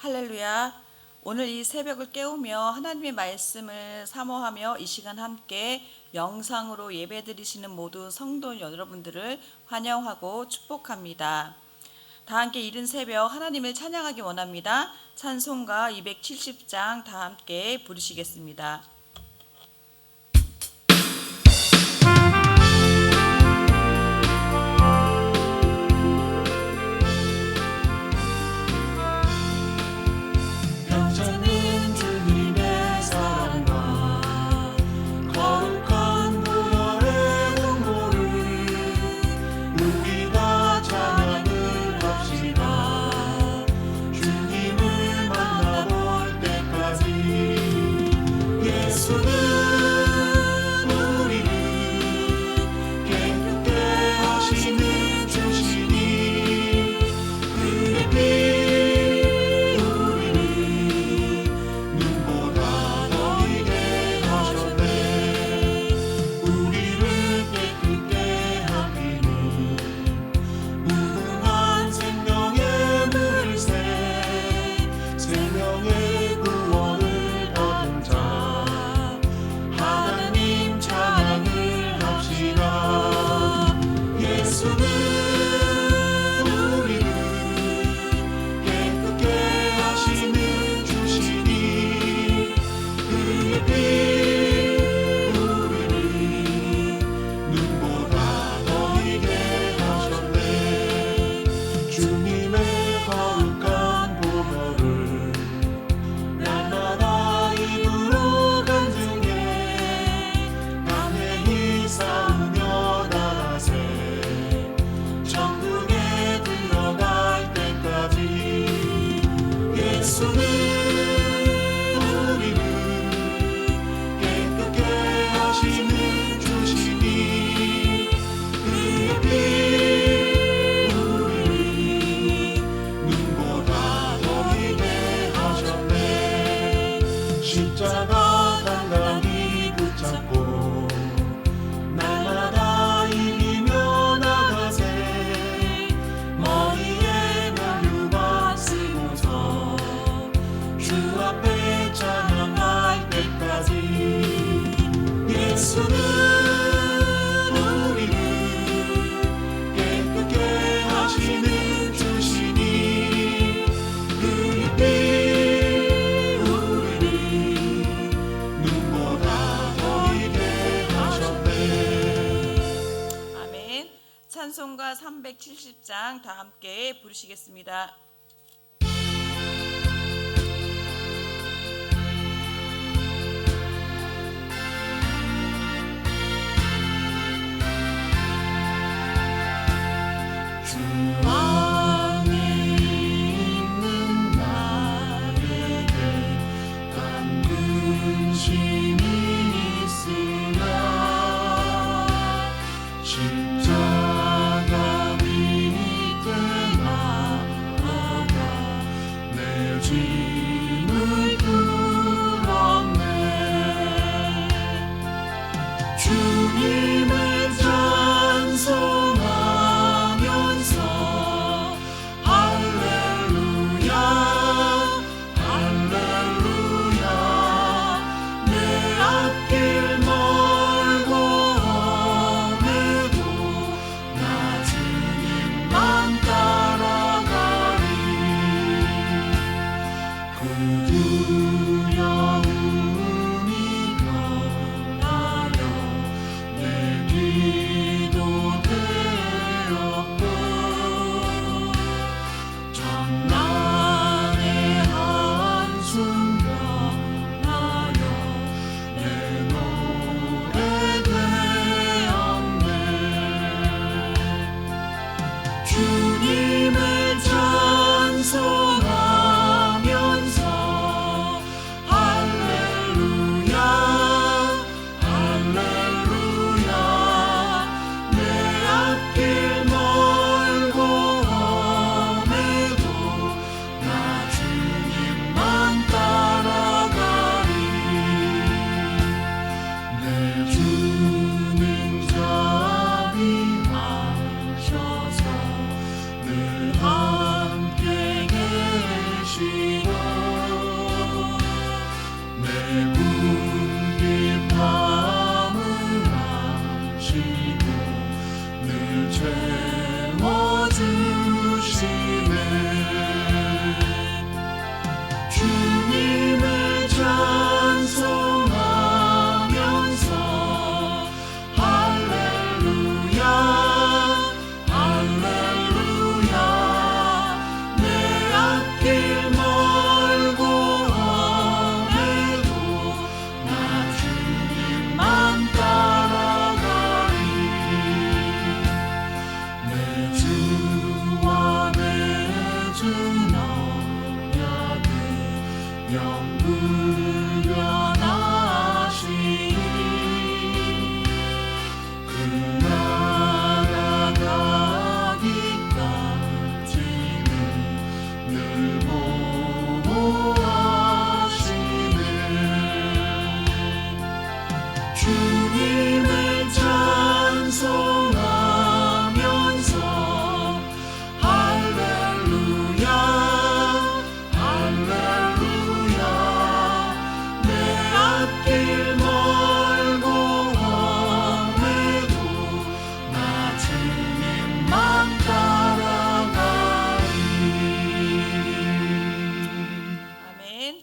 할렐루야. 오늘 이 새벽을 깨우며 하나님의 말씀을 사모하며 이 시간 함께 영상으로 예배드리시는 모든 성도 여러분들을 환영하고 축복합니다. 다 함께 이른 새벽 하나님을 찬양하기 원합니다. 찬송가 270장 다 함께 부르시겠습니다. 찬송가 370장 다 함께 부르시겠습니다. 십자가 밑에 나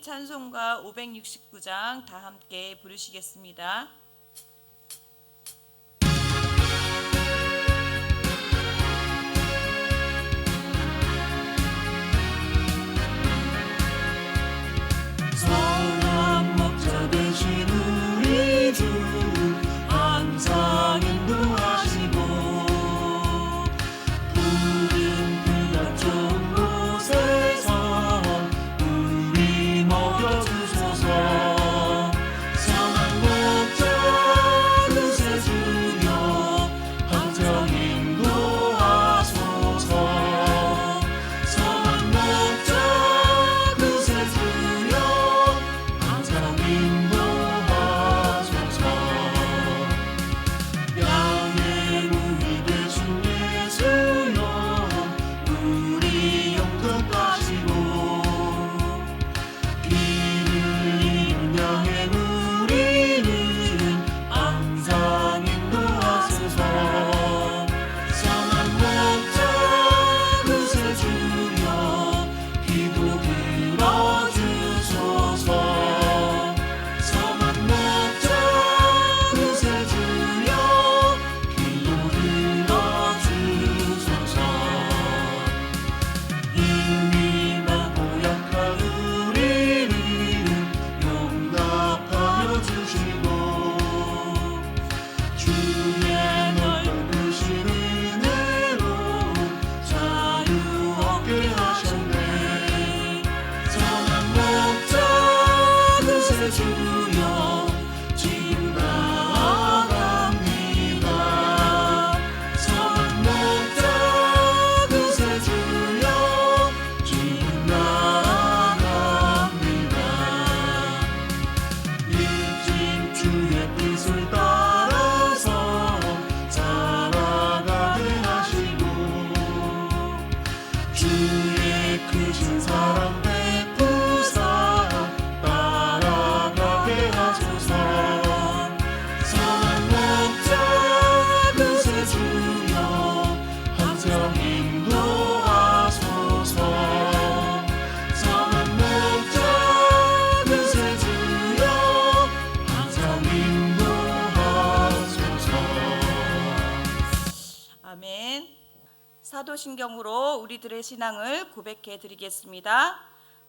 찬송가 569장 다 함께 부르시겠습니다. 선한 목자 되신 우리 주 항상 인도하시고 푸른 풀밭 좋은 곳에서 우리 먹여주소서. 선한 목자 그새 주여 항상 인도하소서. 선한 목자 그새 주여 항상 인도하소서. 양의 문이 되신 예수여 우리 영접하시고 길을 잃은 양의 우리는 항상 인도하소서. 선한 목자 그새 주여 기도 들어주소서. 선한 목자 그새 주여 기도 들어주소서. 힘이 많고 약한 우리를 용납하여 주시고 주의 넓으신 은혜로 자유 얻게 하셨네. 선한 목자 그새 주여 지금 나아갑니다. 선한 목자 그새 주여 지금 나아갑니다. 일찍 주의 뜻을 따라서 살아가게 하시고 주의 크신 사랑 베푸사 따라가게 하소서. 선한 목자 그새 주여 항상 인도하소서. 선한 목자 그새 주여 항상 인도하소서. 아멘. 사도신경으로 우리들의 신앙을 고백해 드리겠습니다.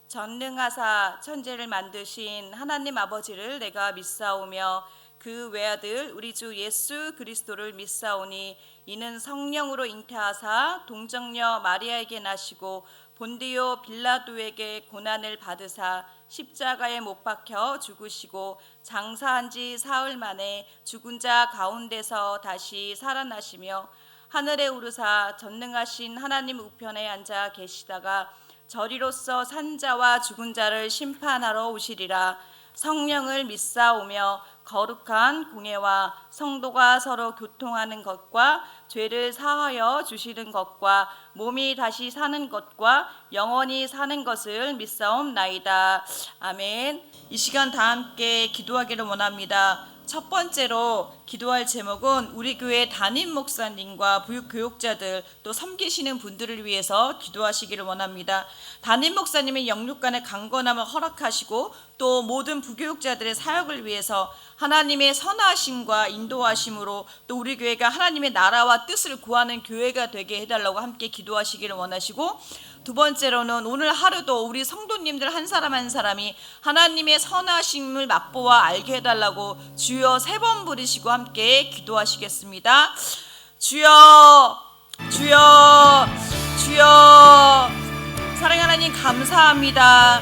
전능하사 천지를 만드신 하나님 아버지를 내가 믿사오며 그 외아들 우리 주 예수 그리스도를 믿사오니 이는 성령으로 잉태하사 동정녀 마리아에게 나시고 본디오 빌라도에게 고난을 받으사 십자가에 못 박혀 죽으시고 장사한 지 사흘 만에 죽은 자 가운데서 다시 살아나시며 하늘에 오르사 전능하신 하나님 우편에 앉아 계시다가 저리로서 산 자와 죽은 자를 심판하러 오시리라. 성령을 믿사오며 거룩한 공예와 성도가 서로 교통하는 것과 죄를 사하여 주시는 것과 몸이 다시 사는 것과 영원히 사는 것을 믿사옵나이다. 아멘. 이 시간 다 함께 기도하기를 원합니다. 첫 번째로 기도할 제목은 우리 교회 담임 목사님과 교육자들 또 섬기시는 분들을 위해서 기도하시기를 원합니다. 담임 목사님의 영육간의 강건함을 허락하시고 또 모든 부교육자들의 사역을 위해서 하나님의 선하심과 인도하심으로 또 우리 교회가 하나님의 나라와 뜻을 구하는 교회가 되게 해달라고 함께 기도하시기를 원하시고, 두 번째로는 오늘 하루도 우리 성도님들 한 사람 한 사람이 하나님의 선하심을 맛보아 알게 해달라고 주여 3번 부르시고 함께 기도하시겠습니다. 주여 주여 주여. 사랑하는 하나님 감사합니다.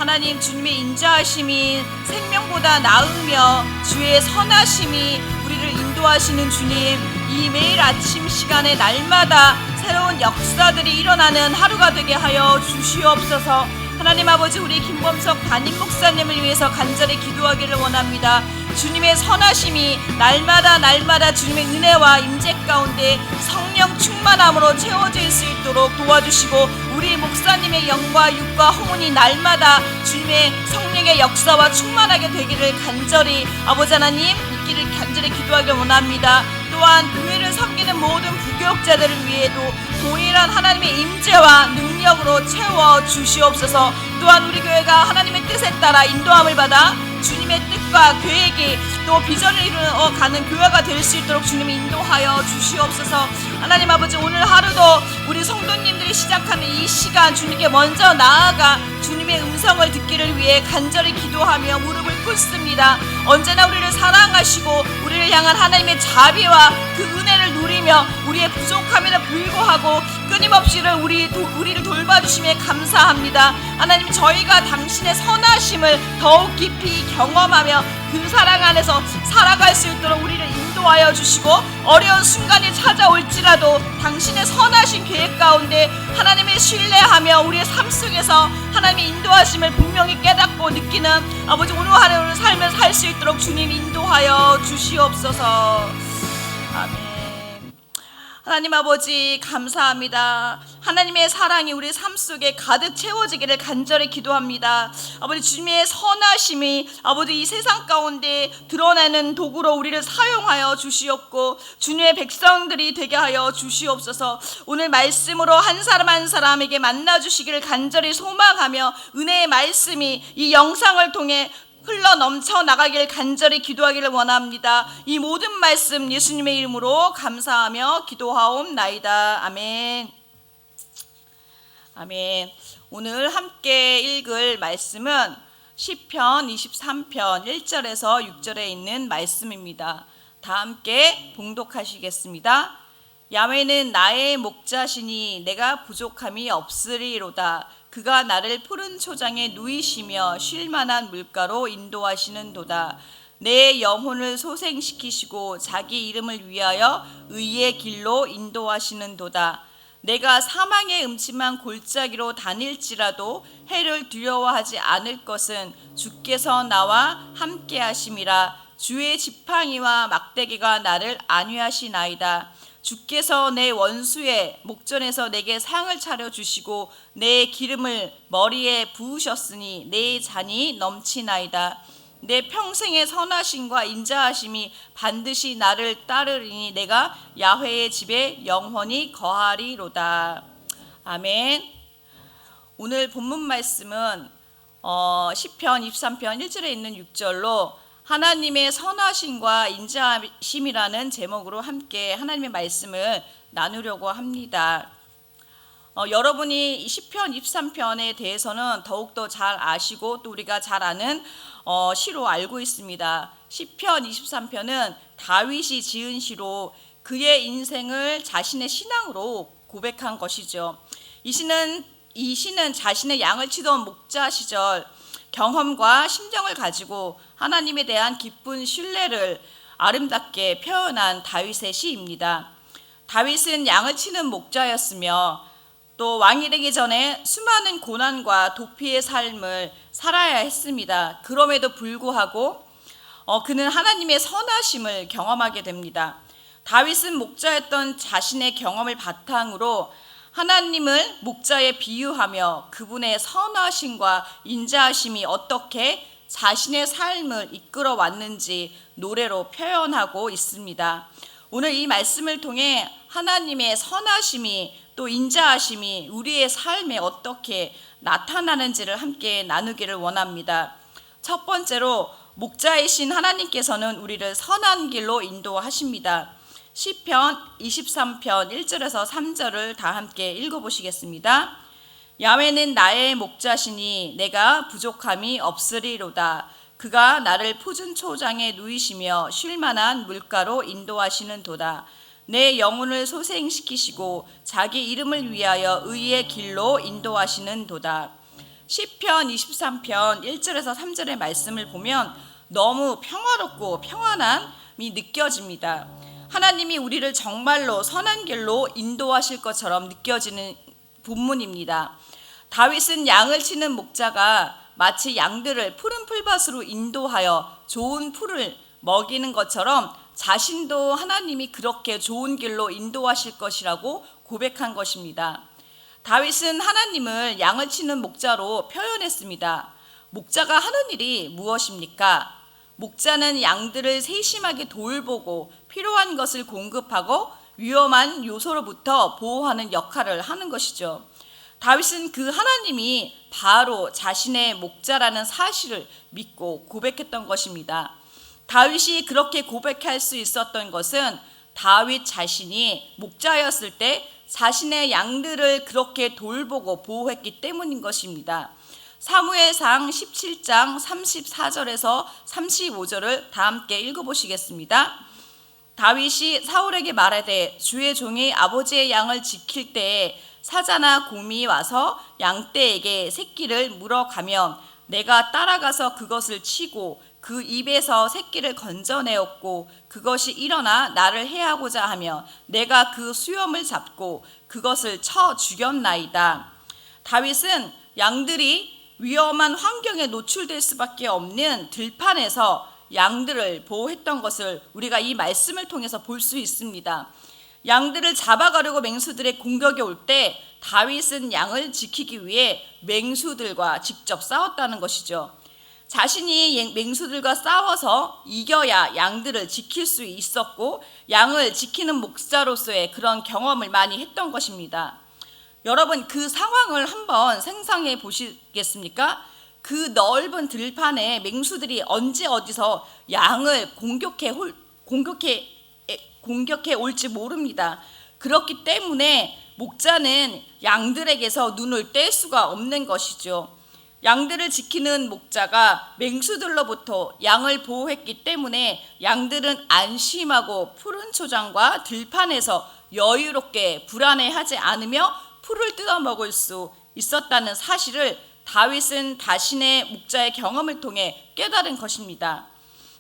하나님 주님의 인자하심이 생명보다 나으며 주의 선하심이 우리를 인도하시는 주님, 이 매일 아침 시간에 날마다 새로운 역사들이 일어나는 하루가 되게 하여 주시옵소서. 하나님 아버지, 우리 김범석 담임 목사님을 위해서 간절히 기도하기를 원합니다. 주님의 선하심이 날마다 주님의 은혜와 임재 가운데 성령 충만함으로 채워질 수 있도록 도와주시고, 우리 목사님의 영과 육과 혼이 날마다 주님의 성령의 역사와 충만하게 되기를 간절히 아버지 하나님 있기를 간절히 기도하기를 원합니다. 또한 교회를 섬기는 모든 부교육자들을 위해도 동일한 하나님의 임재와 능력으로 채워 주시옵소서. 또한 우리 교회가 하나님의 뜻에 따라 인도함을 받아 주님의 뜻과 계획이 또 비전을 이루어가는 교회가 될 수 있도록 주님이 인도하여 주시옵소서. 하나님 아버지, 오늘 하루도 우리 성도님들이 시작하는 이 시간 주님께 먼저 나아가 주님의 음성을 듣기를 위해 간절히 기도하며 무릎을 꿇습니다. 언제나 우리를 사랑하시고 우리를 향한 하나님의 자비와 그 은혜를 누리며 우리의 부족함에도 불구하고 끊임없이 우리를 돌봐주심에 감사합니다. 하나님, 저희가 당신의 선하심을 더욱 깊이 경험하며 그 사랑 안에서 살아갈 수 있도록 우리를 인도하여 주시고, 어려운 순간이 찾아올지라도 당신의 선하신 계획 가운데 하나님을 신뢰하며 우리의 삶 속에서 하나님의 인도하심을 분명히 깨닫고 느끼는 아버지 오늘 하루의 삶을 살 수 있도록 주님 인도하여 주시옵소서. 아멘. 하나님 아버지, 감사합니다. 하나님의 사랑이 우리 삶 속에 가득 채워지기를 간절히 기도합니다. 아버지, 주님의 선하심이 아버지 이 세상 가운데 드러내는 도구로 우리를 사용하여 주시옵고 주님의 백성들이 되게 하여 주시옵소서. 오늘 말씀으로 한 사람 한 사람에게 만나 주시기를 간절히 소망하며 은혜의 말씀이 이 영상을 통해 흘러 넘쳐 나가길 간절히 기도하기를 원합니다. 이 모든 말씀 예수님의 이름으로 감사하며 기도하옵나이다. 아멘. 아멘. 오늘 함께 읽을 말씀은 시편 23편 1절에서 6절에 있는 말씀입니다. 다 함께 봉독하시겠습니다. 야훼는 나의 목자시니 내가 부족함이 없으리로다. 그가 나를 푸른 초장에 누이시며 쉴만한 물가로 인도하시는도다. 내 영혼을 소생시키시고 자기 이름을 위하여 의의 길로 인도하시는도다. 내가 사망의 음침한 골짜기로 다닐지라도 해를 두려워하지 않을 것은 주께서 나와 함께 하심이라. 주의 지팡이와 막대기가 나를 안위하시나이다. 주께서 내 원수의 목전에서 내게 상을 차려주시고 내 기름을 머리에 부으셨으니 내 잔이 넘치나이다. 내 평생의 선하심과 인자하심이 반드시 나를 따르리니 내가 야훼의 집에 영원히 거하리로다. 아멘. 오늘 본문 말씀은 시편 23편 1절에 있는 6절로 하나님의 선하심과 인자하심이라는 제목으로 함께 하나님의 말씀을 나누려고 합니다. 여러분이 시편 23편에 대해서는 더욱더 잘 아시고 또 우리가 잘 아는 시로 알고 있습니다. 시편 23편은 다윗이 지은 시로 그의 인생을 자신의 신앙으로 고백한 것이죠. 이 시는 자신의 양을 치던 목자 시절 경험과 심정을 가지고 하나님에 대한 깊은 신뢰를 아름답게 표현한 다윗의 시입니다. 다윗은 양을 치는 목자였으며 또 왕이 되기 전에 수많은 고난과 도피의 삶을 살아야 했습니다. 그럼에도 불구하고 그는 하나님의 선하심을 경험하게 됩니다. 다윗은 목자였던 자신의 경험을 바탕으로 하나님을 목자에 비유하며 그분의 선하심과 인자하심이 어떻게 자신의 삶을 이끌어 왔는지 노래로 표현하고 있습니다. 오늘 이 말씀을 통해 하나님의 선하심이 또 인자하심이 우리의 삶에 어떻게 나타나는지를 함께 나누기를 원합니다. 첫 번째로 목자이신 하나님께서는 우리를 선한 길로 인도하십니다. 시편 23편 1절에서 3절을 다 함께 읽어보시겠습니다. 야훼는 나의 목자시니 내가 부족함이 없으리로다. 그가 나를 푸른 초장에 누이시며 쉴만한 물가로 인도하시는도다. 내 영혼을 소생시키시고 자기 이름을 위하여 의의 길로 인도하시는도다. 시편 23편 1절에서 3절의 말씀을 보면 너무 평화롭고 평안함이 느껴집니다. 하나님이 우리를 정말로 선한 길로 인도하실 것처럼 느껴지는 본문입니다. 다윗은 양을 치는 목자가 마치 양들을 푸른 풀밭으로 인도하여 좋은 풀을 먹이는 것처럼 자신도 하나님이 그렇게 좋은 길로 인도하실 것이라고 고백한 것입니다. 다윗은 하나님을 양을 치는 목자로 표현했습니다. 목자가 하는 일이 무엇입니까? 목자는 양들을 세심하게 돌보고 필요한 것을 공급하고 위험한 요소로부터 보호하는 역할을 하는 것이죠. 다윗은 그 하나님이 바로 자신의 목자라는 사실을 믿고 고백했던 것입니다. 다윗이 그렇게 고백할 수 있었던 것은 다윗 자신이 목자였을 때 자신의 양들을 그렇게 돌보고 보호했기 때문인 것입니다. 사무엘상 17장 34절에서 35절을 다 함께 읽어보시겠습니다. 다윗이 사울에게 말하되 주의 종이 아버지의 양을 지킬 때에 사자나 곰이 와서 양떼에게 새끼를 물어가면 내가 따라가서 그것을 치고 그 입에서 새끼를 건져내었고 그것이 일어나 나를 해하고자 하며 내가 그 수염을 잡고 그것을 쳐 죽였나이다. 다윗은 양들이 위험한 환경에 노출될 수밖에 없는 들판에서 양들을 보호했던 것을 우리가 이 말씀을 통해서 볼 수 있습니다. 양들을 잡아가려고 맹수들의 공격이 올 때 다윗은 양을 지키기 위해 맹수들과 직접 싸웠다는 것이죠. 자신이 맹수들과 싸워서 이겨야 양들을 지킬 수 있었고 양을 지키는 목자로서의 그런 경험을 많이 했던 것입니다. 여러분, 그 상황을 한번 상상해 보시겠습니까? 그 넓은 들판에 맹수들이 언제 어디서 양을 공격해 올지 모릅니다. 그렇기 때문에 목자는 양들에게서 눈을 뗄 수가 없는 것이죠. 양들을 지키는 목자가 맹수들로부터 양을 보호했기 때문에 양들은 안심하고 푸른 초장과 들판에서 여유롭게 불안해하지 않으며 풀을 뜯어먹을 수 있었다는 사실을 다윗은 자신의 목자의 경험을 통해 깨달은 것입니다.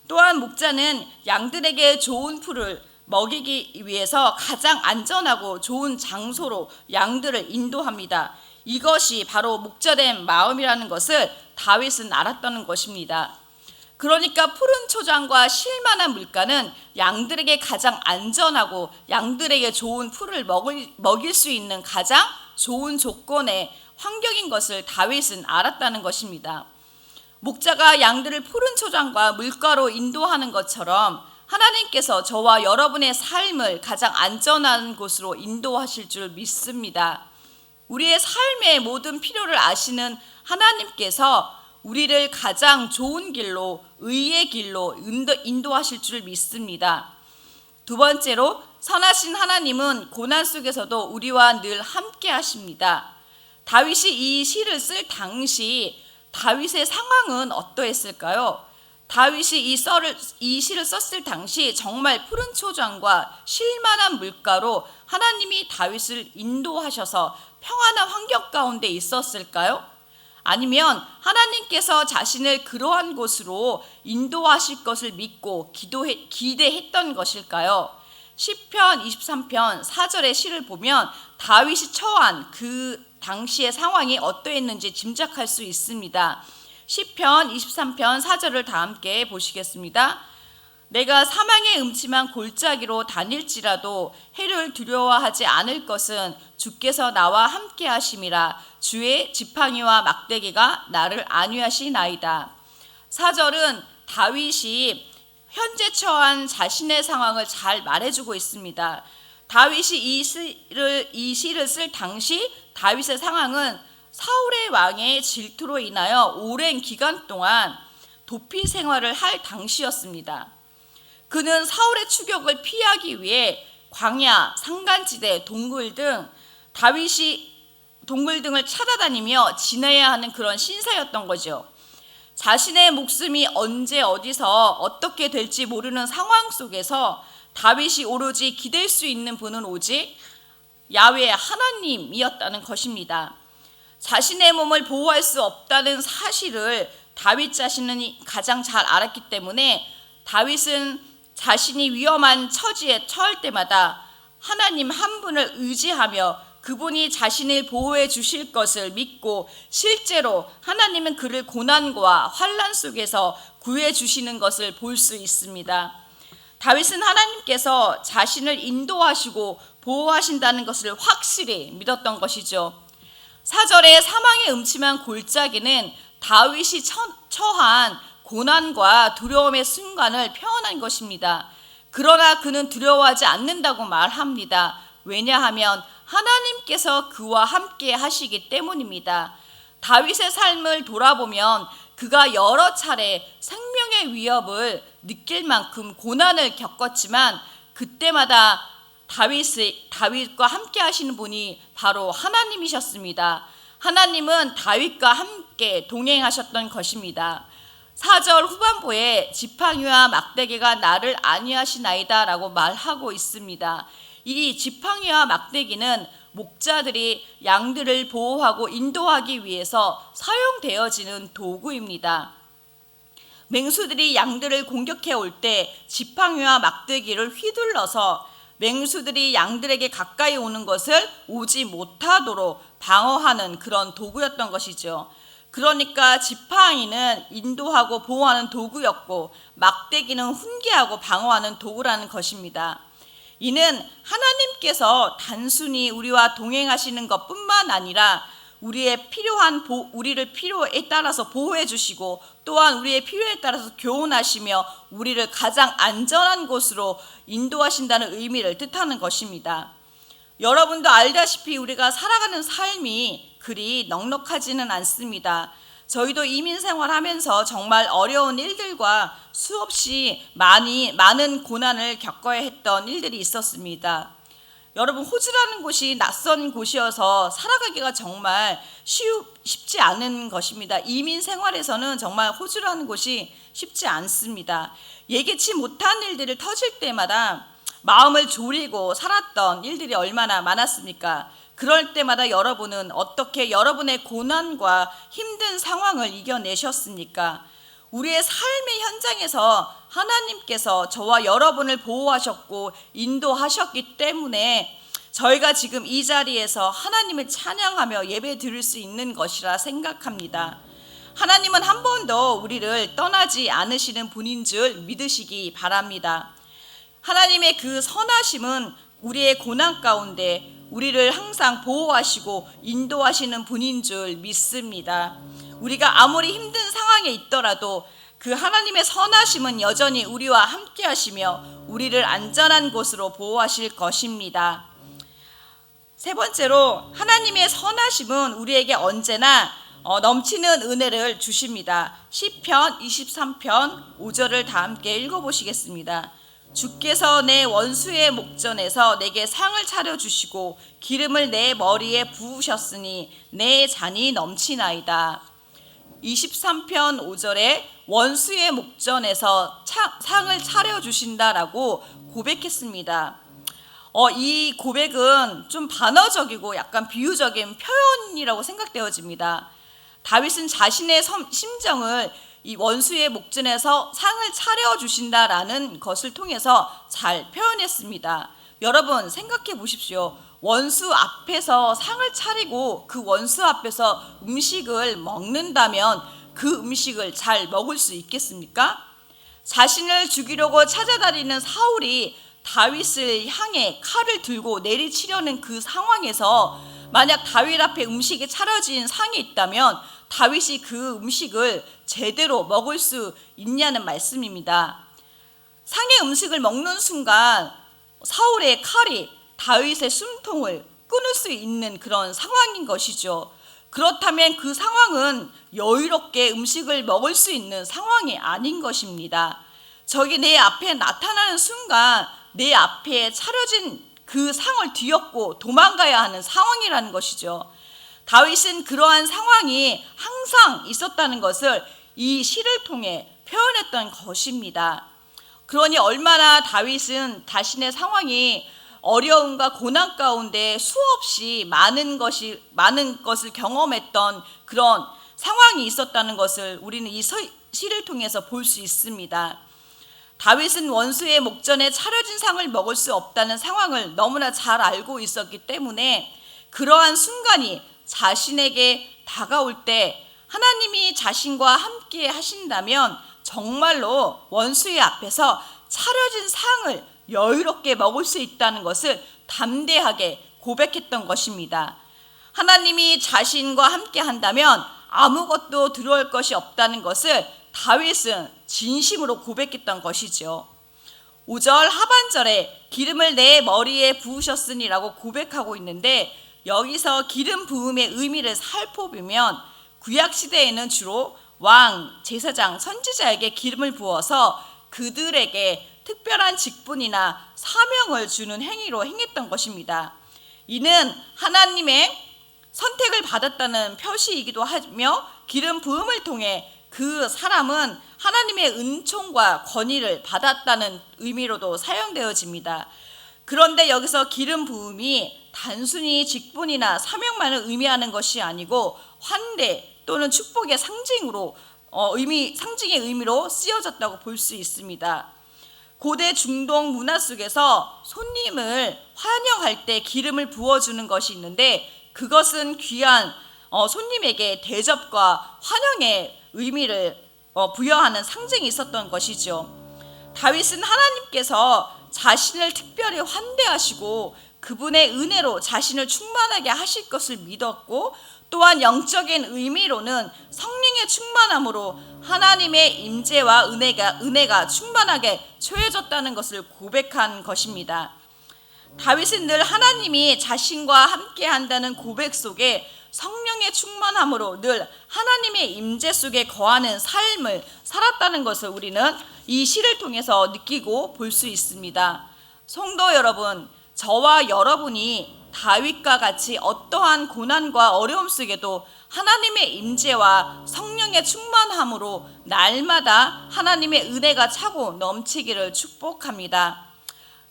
또한 목자는 양들에게 좋은 풀을 먹이기 위해서 가장 안전하고 좋은 장소로 양들을 인도합니다. 이것이 바로 목자된 마음이라는 것을 다윗은 알았다는 것입니다. 그러니까 푸른 초장과 쉴만한 물가는 양들에게 가장 안전하고 양들에게 좋은 풀을 먹일 수 있는 가장 좋은 조건의 환경인 것을 다윗은 알았다는 것입니다. 목자가 양들을 푸른 초장과 물가로 인도하는 것처럼 하나님께서 저와 여러분의 삶을 가장 안전한 곳으로 인도하실 줄 믿습니다. 우리의 삶의 모든 필요를 아시는 하나님께서 우리를 가장 좋은 길로, 의의 길로 인도하실 줄 믿습니다. 두 번째로, 선하신 하나님은 고난 속에서도 우리와 늘 함께 하십니다. 다윗이 이 시를 쓸 당시 다윗의 상황은 어떠했을까요? 다윗이 이 시를 썼을 당시 정말 푸른 초장과 쉴만한 물가로 하나님이 다윗을 인도하셔서 평안한 환경 가운데 있었을까요? 아니면 하나님께서 자신을 그러한 곳으로 인도하실 것을 믿고 기대했던 것일까요? 시편 23편 4절의 시를 보면 다윗이 처한 그 당시의 상황이 어떠했는지 짐작할 수 있습니다. 시편 23편 4절을 다 함께 보시겠습니다. 내가 사망의 음침한 골짜기로 다닐지라도 해를 두려워하지 않을 것은 주께서 나와 함께 하심이라. 주의 지팡이와 막대기가 나를 안위하시나이다. 4절은 다윗이 현재 처한 자신의 상황을 잘 말해주고 있습니다. 다윗이 이 시를 쓸 당시 다윗의 상황은 사울의 왕의 질투로 인하여 오랜 기간 동안 도피 생활을 할 당시였습니다. 그는 사울의 추격을 피하기 위해 광야, 산간지대, 동굴 등을 찾아다니며 지내야 하는 그런 신세였던 거죠. 자신의 목숨이 언제 어디서 어떻게 될지 모르는 상황 속에서 다윗이 오로지 기댈 수 있는 분은 오직 야훼 하나님이었다는 것입니다. 자신의 몸을 보호할 수 없다는 사실을 다윗 자신은 가장 잘 알았기 때문에 다윗은 자신이 위험한 처지에 처할 때마다 하나님 한 분을 의지하며 그분이 자신을 보호해 주실 것을 믿고 실제로 하나님은 그를 고난과 환난 속에서 구해 주시는 것을 볼 수 있습니다. 다윗은 하나님께서 자신을 인도하시고 보호하신다는 것을 확실히 믿었던 것이죠. 4절에 사망의 음침한 골짜기는 다윗이 처한 고난과 두려움의 순간을 표현한 것입니다. 그러나 그는 두려워하지 않는다고 말합니다. 왜냐하면 하나님께서 그와 함께 하시기 때문입니다. 다윗의 삶을 돌아보면 그가 여러 차례 생명의 위협을 느낄 만큼 고난을 겪었지만 그때마다 다윗과 함께 하시는 분이 바로 하나님이셨습니다. 하나님은 다윗과 함께 동행하셨던 것입니다. 4절 후반부에 지팡이와 막대기가 나를 안위하시나이다 라고 말하고 있습니다. 이 지팡이와 막대기는 목자들이 양들을 보호하고 인도하기 위해서 사용되어지는 도구입니다. 맹수들이 양들을 공격해 올 때 지팡이와 막대기를 휘둘러서 맹수들이 양들에게 가까이 오는 것을 오지 못하도록 방어하는 그런 도구였던 것이죠. 그러니까 지팡이는 인도하고 보호하는 도구였고 막대기는 훈계하고 방어하는 도구라는 것입니다. 이는 하나님께서 단순히 우리와 동행하시는 것뿐만 아니라 우리를 필요에 따라서 보호해 주시고 또한 우리의 필요에 따라서 교훈하시며 우리를 가장 안전한 곳으로 인도하신다는 의미를 뜻하는 것입니다. 여러분도 알다시피 우리가 살아가는 삶이 그리 넉넉하지는 않습니다. 저희도 이민 생활하면서 정말 어려운 일들과 수없이 많은 고난을 겪어야 했던 일들이 있었습니다. 여러분, 호주라는 곳이 낯선 곳이어서 살아가기가 정말 쉽지 않은 것입니다. 이민 생활에서는 정말 호주라는 곳이 쉽지 않습니다. 예기치 못한 일들이 터질 때마다 마음을 졸이고 살았던 일들이 얼마나 많았습니까? 그럴 때마다 여러분은 어떻게 여러분의 고난과 힘든 상황을 이겨내셨습니까? 우리의 삶의 현장에서 하나님께서 저와 여러분을 보호하셨고 인도하셨기 때문에 저희가 지금 이 자리에서 하나님을 찬양하며 예배 드릴 수 있는 것이라 생각합니다. 하나님은 한 번도 우리를 떠나지 않으시는 분인 줄 믿으시기 바랍니다. 하나님의 그 선하심은 우리의 고난 가운데 우리를 항상 보호하시고 인도하시는 분인 줄 믿습니다. 우리가 아무리 힘든 상황에 있더라도 그 하나님의 선하심은 여전히 우리와 함께 하시며 우리를 안전한 곳으로 보호하실 것입니다. 세 번째로 하나님의 선하심은 우리에게 언제나 넘치는 은혜를 주십니다. 시편 23편 5절을 다 함께 읽어보시겠습니다. 주께서 내 원수의 목전에서 내게 상을 차려주시고 기름을 내 머리에 부으셨으니 내 잔이 넘치나이다. 23편 5절에 원수의 목전에서 상을 차려주신다라고 고백했습니다. 이 고백은 좀 반어적이고 약간 비유적인 표현이라고 생각되어집니다. 다윗은 자신의 심정을 이 원수의 목전에서 상을 차려주신다라는 것을 통해서 잘 표현했습니다. 여러분 생각해 보십시오. 원수 앞에서 상을 차리고 그 원수 앞에서 음식을 먹는다면 그 음식을 잘 먹을 수 있겠습니까? 자신을 죽이려고 찾아다니는 사울이 다윗을 향해 칼을 들고 내리치려는 그 상황에서 만약 다윗 앞에 음식이 차려진 상이 있다면 다윗이 그 음식을 제대로 먹을 수 있냐는 말씀입니다. 상의 음식을 먹는 순간 사울의 칼이 다윗의 숨통을 끊을 수 있는 그런 상황인 것이죠. 그렇다면 그 상황은 여유롭게 음식을 먹을 수 있는 상황이 아닌 것입니다. 적이 내 앞에 나타나는 순간 내 앞에 차려진 그 상을 뒤엎고 도망가야 하는 상황이라는 것이죠. 다윗은 그러한 상황이 항상 있었다는 것을 이 시를 통해 표현했던 것입니다. 그러니 얼마나 다윗은 자신의 상황이 어려움과 고난 가운데 수없이 많은 것을 경험했던 그런 상황이 있었다는 것을 우리는 이 시를 통해서 볼 수 있습니다. 다윗은 원수의 목전에 차려진 상을 먹을 수 없다는 상황을 너무나 잘 알고 있었기 때문에 그러한 순간이 자신에게 다가올 때 하나님이 자신과 함께 하신다면 정말로 원수의 앞에서 차려진 상을 여유롭게 먹을 수 있다는 것을 담대하게 고백했던 것입니다. 하나님이 자신과 함께 한다면 아무것도 두려울 것이 없다는 것을 다윗은 진심으로 고백했던 것이죠. 5절 하반절에 기름을 내 머리에 부으셨으니라고 고백하고 있는데, 여기서 기름 부음의 의미를 살펴보면 구약시대에는 주로 왕, 제사장, 선지자에게 기름을 부어서 그들에게 특별한 직분이나 사명을 주는 행위로 행했던 것입니다. 이는 하나님의 선택을 받았다는 표시이기도 하며 기름 부음을 통해 그 사람은 하나님의 은총과 권위를 받았다는 의미로도 사용되어집니다. 그런데 여기서 기름 부음이 단순히 직분이나 사명만을 의미하는 것이 아니고 환대 또는 축복의 상징의 의미로 쓰여졌다고 볼 수 있습니다. 고대 중동 문화 속에서 손님을 환영할 때 기름을 부어주는 것이 있는데, 그것은 귀한 손님에게 대접과 환영의 의미를 부여하는 상징이 있었던 것이죠. 다윗은 하나님께서 자신을 특별히 환대하시고 그분의 은혜로 자신을 충만하게 하실 것을 믿었고, 또한 영적인 의미로는 성령의 충만함으로 하나님의 임재와 은혜가 충만하게 처해졌다는 것을 고백한 것입니다. 다윗은 늘 하나님이 자신과 함께 한다는 고백 속에 성령의 충만함으로 늘 하나님의 임재 속에 거하는 삶을 살았다는 것을 우리는 이 시를 통해서 느끼고 볼 수 있습니다. 성도 여러분, 저와 여러분이 다윗과 같이 어떠한 고난과 어려움 속에도 하나님의 임재와 성령의 충만함으로 날마다 하나님의 은혜가 차고 넘치기를 축복합니다.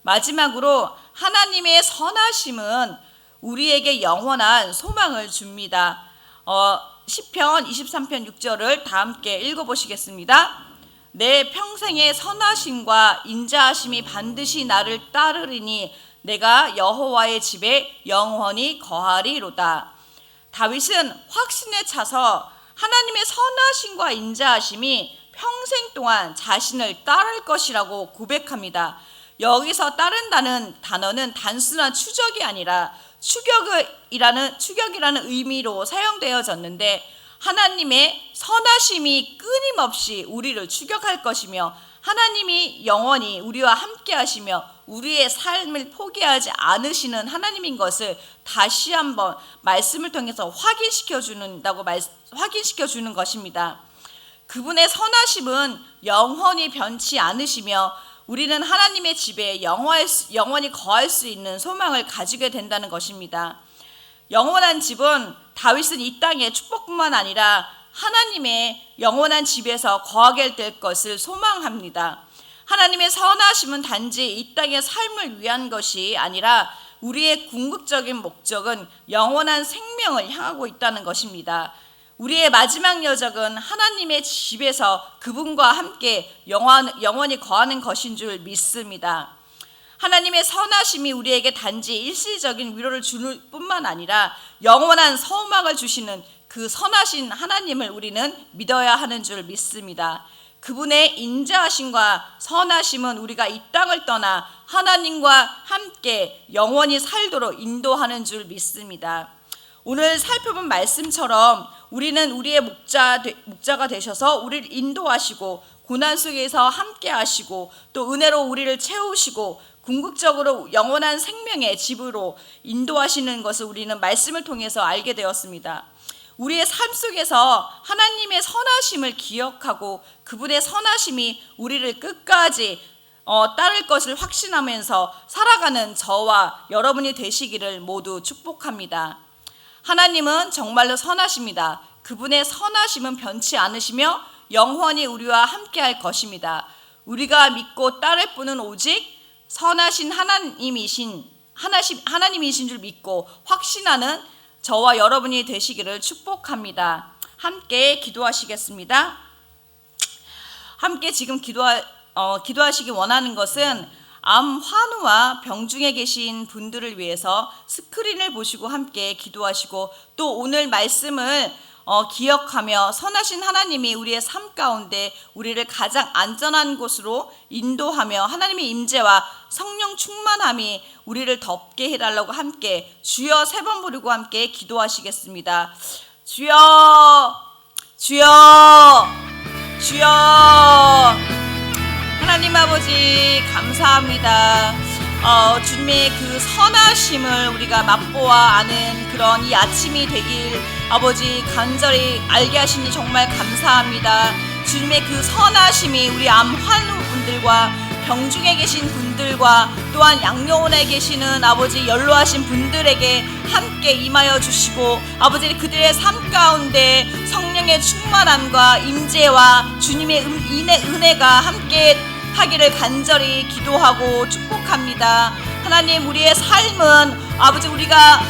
마지막으로 하나님의 선하심은 우리에게 영원한 소망을 줍니다. 시편 23편 6절을 다 함께 읽어보시겠습니다. 내 평생의 선하심과 인자하심이 반드시 나를 따르리니 내가 여호와의 집에 영원히 거하리로다. 다윗은 확신에 차서 하나님의 선하심과 인자하심이 평생 동안 자신을 따를 것이라고 고백합니다. 여기서 따른다는 단어는 단순한 추적이 아니라 추격이라는 의미로 사용되어졌는데, 하나님의 선하심이 끊임없이 우리를 추격할 것이며 하나님이 영원히 우리와 함께 하시며 우리의 삶을 포기하지 않으시는 하나님인 것을 다시 한번 말씀을 통해서 확인시켜 주는 것입니다. 그분의 선하심은 영원히 변치 않으시며 우리는 하나님의 집에 영원히 거할 수 있는 소망을 가지게 된다는 것입니다. 영원한 집은 다윗은 이 땅의 축복뿐만 아니라 하나님의 영원한 집에서 거하게 될 것을 소망합니다. 하나님의 선하심은 단지 이 땅의 삶을 위한 것이 아니라 우리의 궁극적인 목적은 영원한 생명을 향하고 있다는 것입니다. 우리의 마지막 여정은 하나님의 집에서 그분과 함께 영원히 거하는 것인 줄 믿습니다. 하나님의 선하심이 우리에게 단지 일시적인 위로를 줄 뿐만 아니라 영원한 소망을 주시는 그 선하신 하나님을 우리는 믿어야 하는 줄 믿습니다. 그분의 인자하심과 선하심은 우리가 이 땅을 떠나 하나님과 함께 영원히 살도록 인도하는 줄 믿습니다. 오늘 살펴본 말씀처럼 우리는 우리의 목자가 되셔서 우리를 인도하시고 고난 속에서 함께 하시고 또 은혜로 우리를 채우시고 궁극적으로 영원한 생명의 집으로 인도하시는 것을 우리는 말씀을 통해서 알게 되었습니다. 우리의 삶 속에서 하나님의 선하심을 기억하고 그분의 선하심이 우리를 끝까지 따를 것을 확신하면서 살아가는 저와 여러분이 되시기를 모두 축복합니다. 하나님은 정말로 선하십니다. 그분의 선하심은 변치 않으시며 영원히 우리와 함께할 것입니다. 우리가 믿고 따를 분은 오직 선하신 하나님이신 하나님이신 줄 믿고 확신하는 저와 여러분이 되시기를 축복합니다. 함께 기도하시겠습니다. 함께 지금 기도하시기 원하는 것은 암 환우와 병중에 계신 분들을 위해서 스크린을 보시고 함께 기도하시고, 또 오늘 말씀을 기억하며 선하신 하나님이 우리의 삶 가운데 우리를 가장 안전한 곳으로 인도하며 하나님의 임재와 성령 충만함이 우리를 덮게 해달라고 함께 주여 3번 부르고 함께 기도하시겠습니다. 주여, 주여, 주여. 하나님 아버지 감사합니다. 주님의 그 선하심을 우리가 맛보아 아는 그런 이 아침이 되길 아버지 간절히 알게 하시니 정말 감사합니다. 주님의 그 선하심이 우리 암 환우분들과 병중에 계신 분들과 또한 양로원에 계시는 아버지 연로하신 분들에게 함께 임하여 주시고, 아버지 그들의 삶 가운데 성령의 충만함과 임재와 주님의 은혜가 함께 하기를 간절히 기도하고 축복합니다. 하나님, 우리의 삶은 아버지 우리가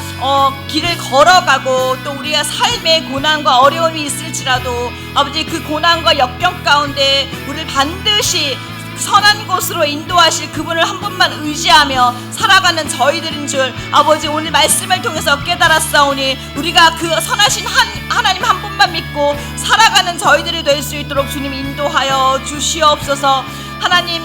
길을 걸어가고 또 우리가 삶의 고난과 어려움이 있을지라도 아버지 그 고난과 역경 가운데 우리를 반드시 선한 곳으로 인도하실 그분을 한 분만 의지하며 살아가는 저희들인 줄 아버지 오늘 말씀을 통해서 깨달았사오니, 우리가 그 선하신 하나님 한 분만 믿고 살아가는 저희들이 될 수 있도록 주님 인도하여 주시옵소서. 하나님,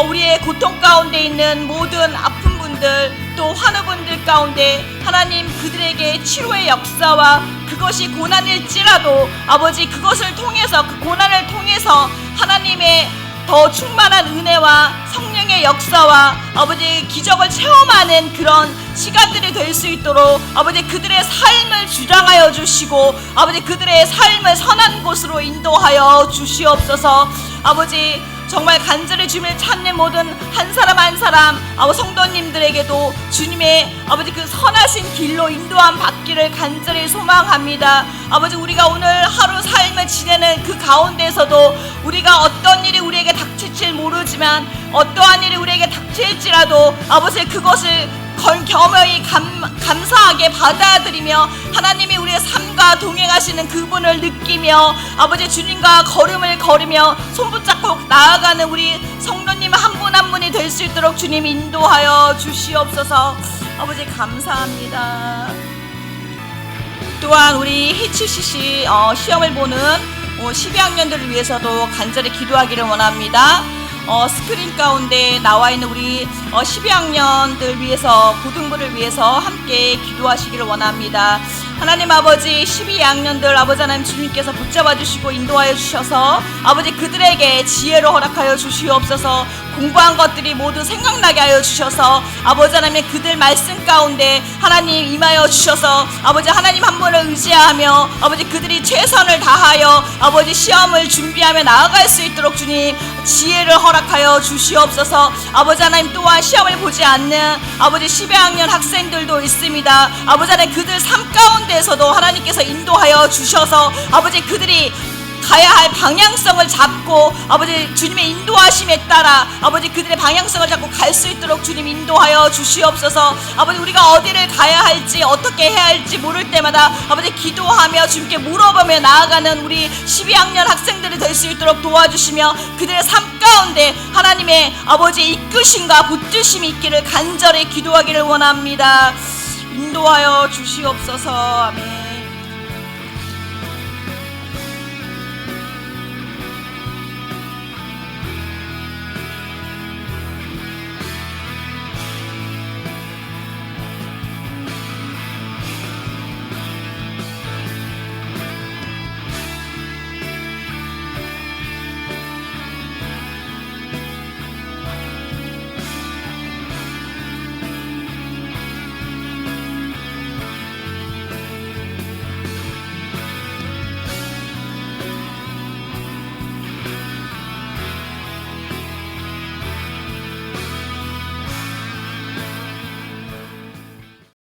우리의 고통 가운데 있는 모든 아픈 분들 또 환우분들 가운데 하나님 그들에게 치료의 역사와 그것이 고난일지라도 아버지 그것을 통해서 그 고난을 통해서 하나님의 더 충만한 은혜와 성령의 역사와 아버지 기적을 체험하는 그런 시간들이 될 수 있도록 아버지 그들의 삶을 주장하여 주시고 아버지 그들의 삶을 선한 곳으로 인도하여 주시옵소서. 아버지 정말 간절히 주님을 찾는 모든 한 사람 한 사람 성도님들에게도 주님의 아버지 그 선하신 길로 인도함 받기를 간절히 소망합니다. 아버지 우리가 오늘 하루 삶을 지내는 그 가운데서도 우리가 어떤 일이 우리에게 닥칠지 모르지만 어떠한 일이 우리에게 닥칠지라도 아버지 그것을 겸허히 감사하게 받아들이며 하나님이 우리의 삶과 동행하시는 그분을 느끼며 아버지 주님과 걸음을 걸으며 손붙잡고 나아가는 우리 성도님 한 분 한 분이 될 수 있도록 주님 인도하여 주시옵소서. 아버지 감사합니다. 또한 우리 HCC 시험을 보는 12학년들을 위해서도 간절히 기도하기를 원합니다. 스크린 가운데 나와 있는 우리 12학년들 위해서 고등부를 위해서 함께 기도하시기를 원합니다. 하나님 아버지 12학년들 아버지 하나님 주님께서 붙잡아 주시고 인도하여 주셔서 아버지 그들에게 지혜를 허락하여 주시옵소서. 공부한 것들이 모두 생각나게 하여 주셔서 아버지 하나님 그들 말씀 가운데 하나님 임하여 주셔서 아버지 하나님 한 분을 의지하며 아버지 그들이 최선을 다하여 아버지 시험을 준비하며 나아갈 수 있도록 주님 지혜를 허락하여 주시옵소서. 아버지 하나님 또한 시험을 보지 않는 아버지 12학년 학생들도 있습니다. 아버지 하나님 그들 삶 가운데에서도 하나님께서 인도하여 주셔서 아버지 그들이 가야 할 방향성을 잡고 아버지 주님의 인도하심에 따라 아버지 그들의 방향성을 잡고 갈 수 있도록 주님 인도하여 주시옵소서. 아버지 우리가 어디를 가야 할지 어떻게 해야 할지 모를 때마다 아버지 기도하며 주님께 물어보며 나아가는 우리 12학년 학생들이 될 수 있도록 도와주시며 그들의 삶 가운데 하나님의 아버지 이끄심과 붙드심이 있기를 간절히 기도하기를 원합니다. 인도하여 주시옵소서. 아멘.